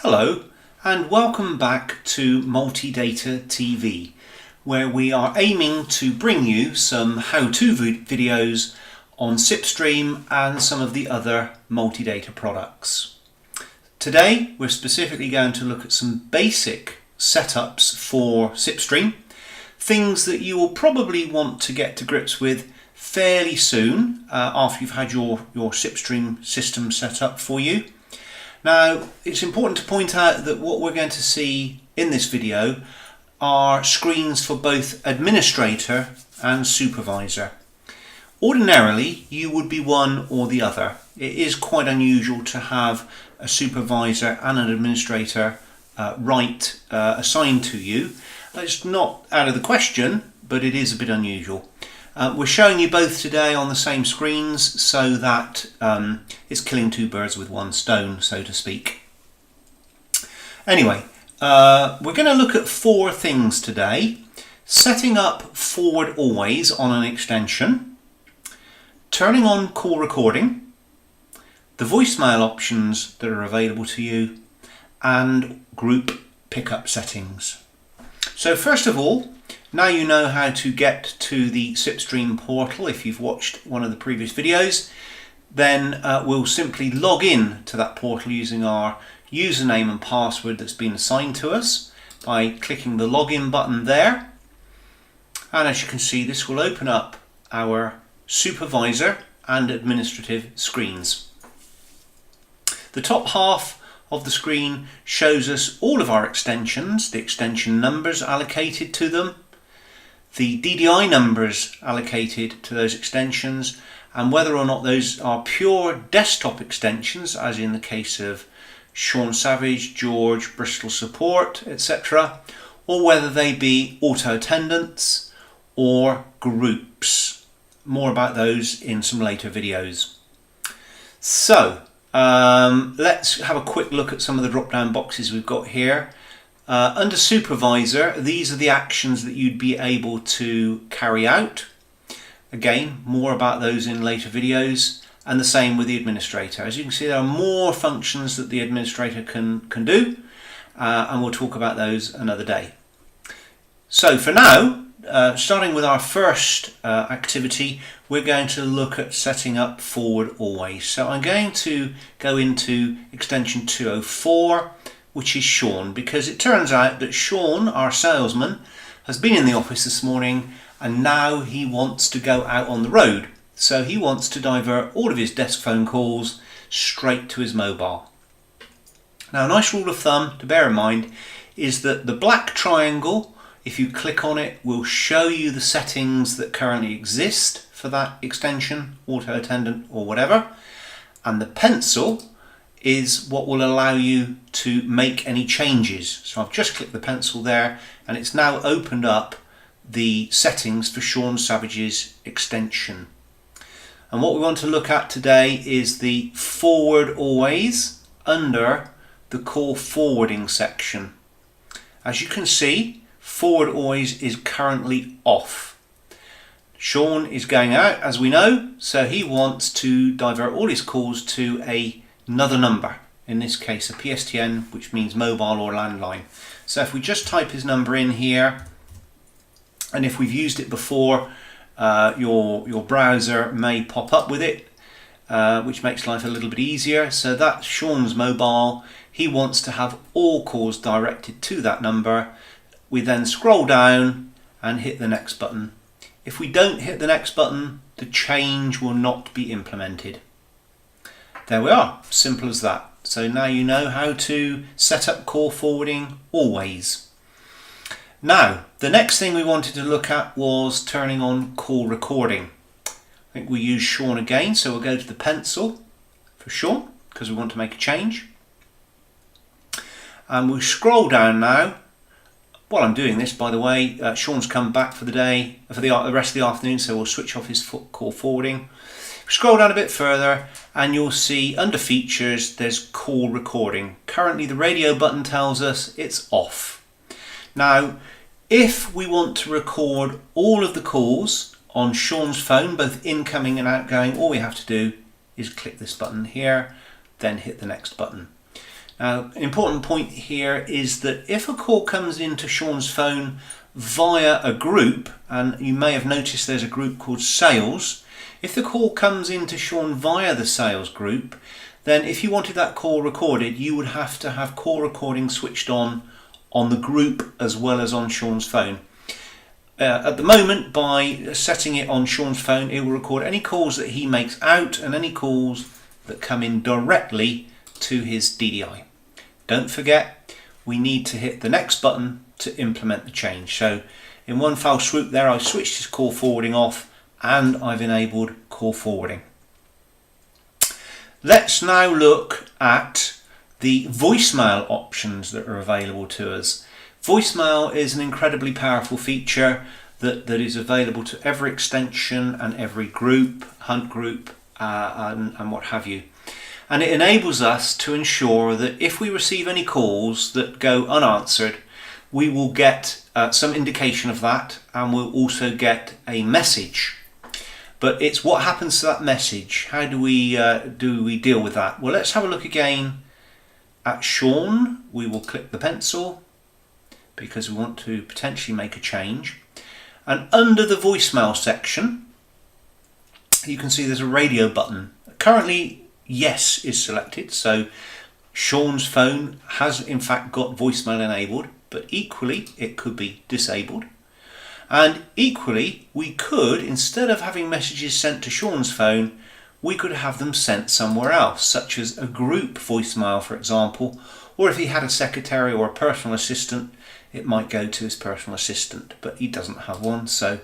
Hello and welcome back to Multi-Data TV, where we are aiming to bring you some how-to videos on SipStream and some of the other multi-data products. Today we're specifically going to look at some basic setups for SipStream, things that you will probably want to get to grips with fairly soon after you've had your SipStream system set up for you. Now, it's important to point out that what we're going to see in this video are screens for both administrator and supervisor. Ordinarily, you would be one or the other. It is quite unusual to have a supervisor and an administrator assigned to you. It's not out of the question, but it is a bit unusual. We're showing you both today on the same screens so that it's killing two birds with one stone, so to speak. Anyway, we're going to look at four things today. Setting up forward always on an extension, turning on call recording, the voicemail options that are available to you, and group pickup settings. So first of all, now you know how to get to the SipStream portal. If you've watched one of the previous videos, then we'll simply log in to that portal using our username and password that's been assigned to us by clicking the login button there. And as you can see, this will open up our supervisor and administrative screens. The top half of the screen shows us all of our extensions, the extension numbers allocated to them, the DDI numbers allocated to those extensions, and whether or not those are pure desktop extensions, as in the case of Sean Savage, George, Bristol Support, etc., or whether they be auto attendants or groups. More about those in some later videos. So let's have a quick look at some of the drop down boxes we've got here. Under supervisor, these are the actions that you'd be able to carry out. Again, more about those in later videos, and the same with the administrator. As you can see, there are more functions that the administrator can do, and we'll talk about those another day. So for now, starting with our first activity, we're going to look at setting up forward always. So I'm going to go into extension 204, which is Sean, because it turns out that Sean, our salesman, has been in the office this morning and now he wants to go out on the road. So he wants to divert all of his desk phone calls straight to his mobile. Now, a nice rule of thumb to bear in mind is that the black triangle, if you click on it, will show you the settings that currently exist for that extension, auto attendant or whatever, and the pencil is what will allow you to make any changes. So I've just clicked the pencil there and it's now opened up the settings for Sean Savage's extension. And what we want to look at today is the forward always under the call forwarding section. As you can see, forward always is currently off. Sean is going out, as we know, so he wants to divert all his calls to another number, in this case a PSTN, which means mobile or landline. So if we just type his number in here, and if we've used it before, your browser may pop up with it, which makes life a little bit easier. So that's Sean's mobile. He wants to have all calls directed to that number. We then scroll down and hit the next button. If we don't hit the next button, the change will not be implemented. There we are, simple as that. So now you know how to set up call forwarding always. Now, the next thing we wanted to look at was turning on call recording. I think we'll use Sean again, so we'll go to the pencil for Sean, because we want to make a change. And we'll scroll down now. While I'm doing this, by the way, Sean's come back for the day, for the rest of the afternoon, so we'll switch off his call forwarding. Scroll down a bit further and you'll see under features there's call recording. Currently the radio button tells us it's off. Now, if we want to record all of the calls on Sean's phone, both incoming and outgoing, all we have to do is click this button here, then hit the next button. An important point here is that if a call comes into Sean's phone via a group, and you may have noticed there's a group called Sales, if the call comes into Sean via the Sales group, then if you wanted that call recorded, you would have to have call recording switched on the group as well as on Sean's phone. At the moment, by setting it on Sean's phone, it will record any calls that he makes out and any calls that come in directly to his DDI. Don't forget, we need to hit the next button to implement the change. So in one foul swoop there, I've switched his call forwarding off and I've enabled call forwarding. Let's now look at the voicemail options that are available to us. Voicemail is an incredibly powerful feature that is available to every extension and every group, hunt group, and what have you. And it enables us to ensure that if we receive any calls that go unanswered, we will get some indication of that, and we'll also get a message. But it's what happens to that message. How do we deal with that? Well, let's have a look again at Sean. We will click the pencil because we want to potentially make a change. And under the voicemail section, you can see there's a radio button. Currently, yes is selected, so Sean's phone has in fact got voicemail enabled, but equally it could be disabled. And equally, we could, instead of having messages sent to Sean's phone, we could have them sent somewhere else, such as a group voicemail, for example, or if he had a secretary or a personal assistant, it might go to his personal assistant, but he doesn't have one, so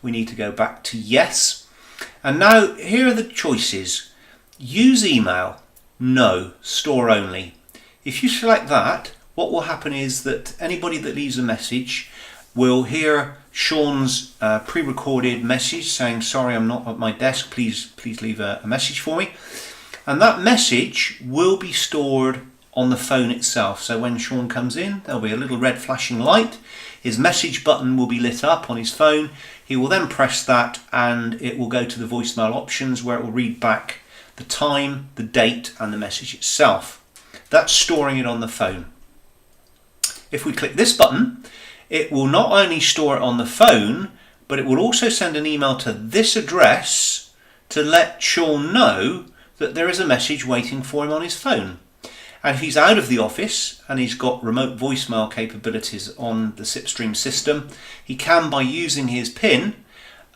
we need to go back to yes. And now here are the choices. Use email, no, store only. If you select that, what will happen is that anybody that leaves a message will hear Sean's pre-recorded message saying, sorry, I'm not at my desk, please leave a message for me. And that message will be stored on the phone itself. So when Sean comes in, there'll be a little red flashing light. His message button will be lit up on his phone. He will then press that and it will go to the voicemail options where it will read back the time, the date and the message itself. That's storing it on the phone. If we click this button, it will not only store it on the phone, but it will also send an email to this address to let Sean know that there is a message waiting for him on his phone. And if he's out of the office and he's got remote voicemail capabilities on the SipStream system, he can, by using his PIN,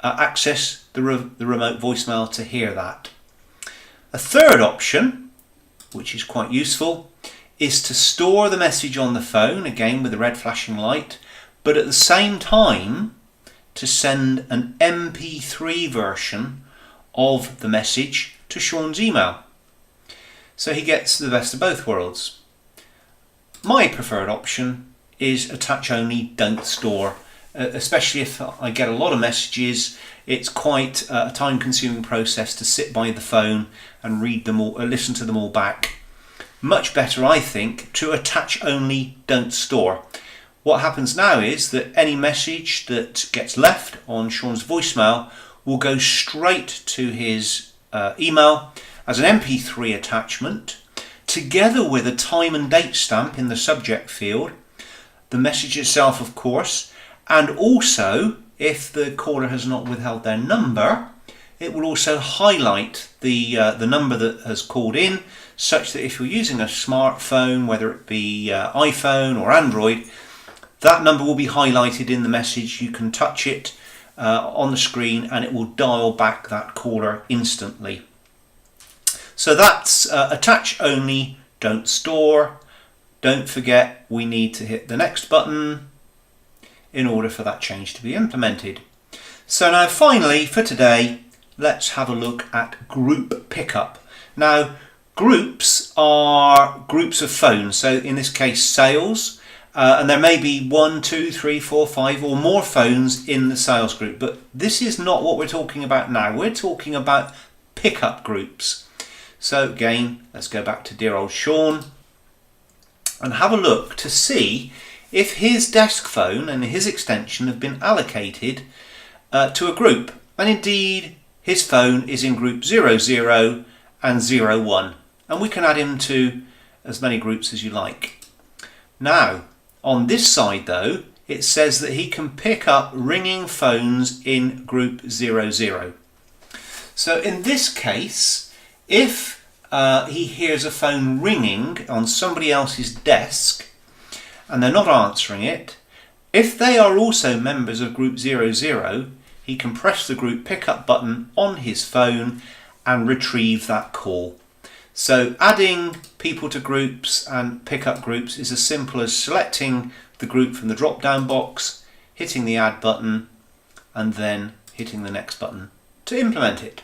access the remote voicemail to hear that. A third option, which is quite useful, is to store the message on the phone, again with the red flashing light, but at the same time to send an MP3 version of the message to Sean's email. So he gets the best of both worlds. My preferred option is attach only, don't store. Especially if I get a lot of messages, it's quite a time-consuming process to sit by the phone and read them all, listen to them all back. Much better, I think, to attach only, don't store. What happens now is that any message that gets left on Sean's voicemail will go straight to his email as an MP3 attachment, together with a time and date stamp in the subject field, the message itself, of course, and also, if the caller has not withheld their number, it will also highlight the number that has called in, such that if you're using a smartphone, whether it be iPhone or Android, that number will be highlighted in the message. You can touch it on the screen and it will dial back that caller instantly. So that's attach only, don't store. Don't forget, we need to hit the next button in order for that change to be implemented. So now finally for today, let's have a look at group pickup. Now groups are groups of phones, so in this case sales, and there may be 1, 2, 3, 4, 5 or more phones in the sales group, but this is not what we're talking about now. We're talking about pickup groups. So again, let's go back to dear old Sean and have a look to see if his desk phone and his extension have been allocated to a group. And indeed, his phone is in group 00 and 01. And we can add him to as many groups as you like. Now, on this side though, it says that he can pick up ringing phones in group 00. So in this case, if he hears a phone ringing on somebody else's desk and they're not answering it, if they are also members of group 00, he can press the group pickup button on his phone and retrieve that call. So adding people to groups and pickup groups is as simple as selecting the group from the drop down box, hitting the add button and then hitting the next button to implement it.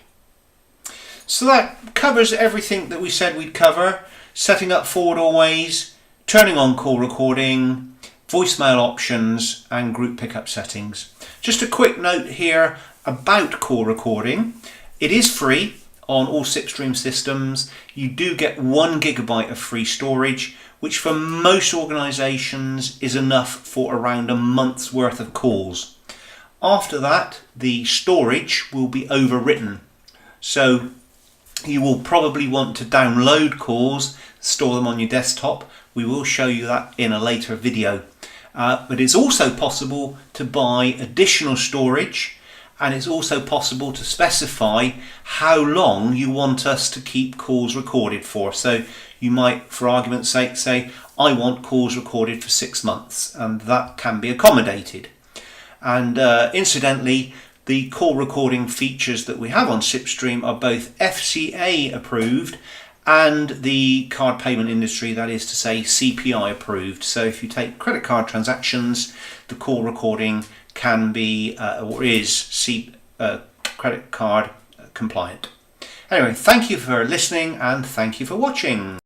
So that covers everything that we said we'd cover: setting up forward always, turning on call recording, voicemail options and group pickup settings. Just a quick note here about call recording. It is free on all SipStream systems. You do get 1 GB of free storage, which for most organisations is enough for around a month's worth of calls. After that, the storage will be overwritten. So you will probably want to download calls, store them on your desktop. We will show you that in a later video. But it's also possible to buy additional storage, and it's also possible to specify how long you want us to keep calls recorded for. So you might, for argument's sake, say, I want calls recorded for 6 months, and that can be accommodated. And incidentally, the call recording features that we have on SipStream are both FCA approved and the card payment industry, that is to say CPI approved. So if you take credit card transactions, the call recording can be or is credit card compliant. Anyway, thank you for listening and thank you for watching.